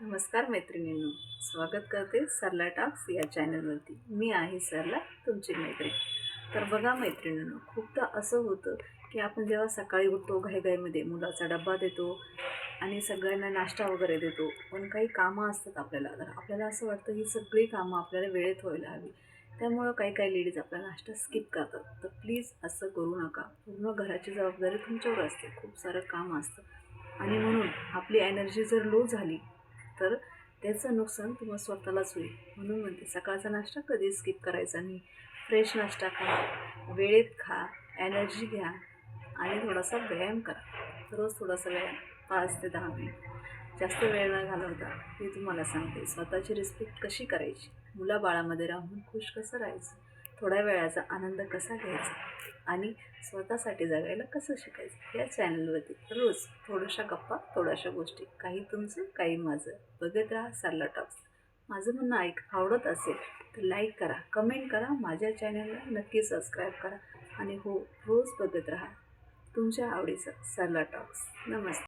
नमस्कार मैत्रिणींनो, स्वागत करते सरला टॉक्स या चॅनलवरती। मी आहे सरला, तुमची मैत्रीण। तर बघा मैत्रिणींनो, खूपदा असं होतं की आपण जेव्हा सकाळी उठतो घाईघाईमध्ये मुलाचा डब्बा देतो आणि सगळ्यांना नाश्ता वगैरे देतो, पण काही कामं असतात आपल्याला, तर आपल्याला असं वाटतं ही सगळी कामं आपल्याला वेळेत व्हायला हवी। त्यामुळं काही काही लेडीज आपला नाश्ता स्किप करतात। तर प्लीज असं करू नका। पूर्ण घराची जबाबदारी तुमच्यावर असते, खूप सारं काम असतं आणि म्हणून आपली एनर्जी जर लो झाली तर त्याचं नुकसान तुम्हाला स्वतःलाच होईल। म्हणून म्हणते सकाळचा नाश्ता कधी स्किप करायचा नाही। फ्रेश नाश्ता खा, वेळेत खा, एनर्जी घ्या आणि थोडासा व्यायाम करा। रोज थोडासा व्यायाम 5 ते 10 मिनिट, जास्त वेळ न घालवता मी तुम्हाला सांगते स्वतःची रिस्पेक्ट कशी करायची, मुलाबाळामध्ये राहून खुश कसं राहायचं, थोड्या वेळाचा आनंद कसा घ्यायचा आणि स्वतःसाठी जगायला कसं शिकायचं। या चॅनलवरती रोज थोड्याशा गप्पा, थोड्याशा गोष्टी, काही तुमचं काही माझं, बघत राहा सरला टॉक्स। माझं म्हणणं आवडत असेल तर लाईक करा, कमेंट करा, माझ्या चॅनलला नक्की सबस्क्राईब करा आणि हो, रोज बघत राहा तुमच्या आवडीचं सरला टॉक्स। नमस्ते।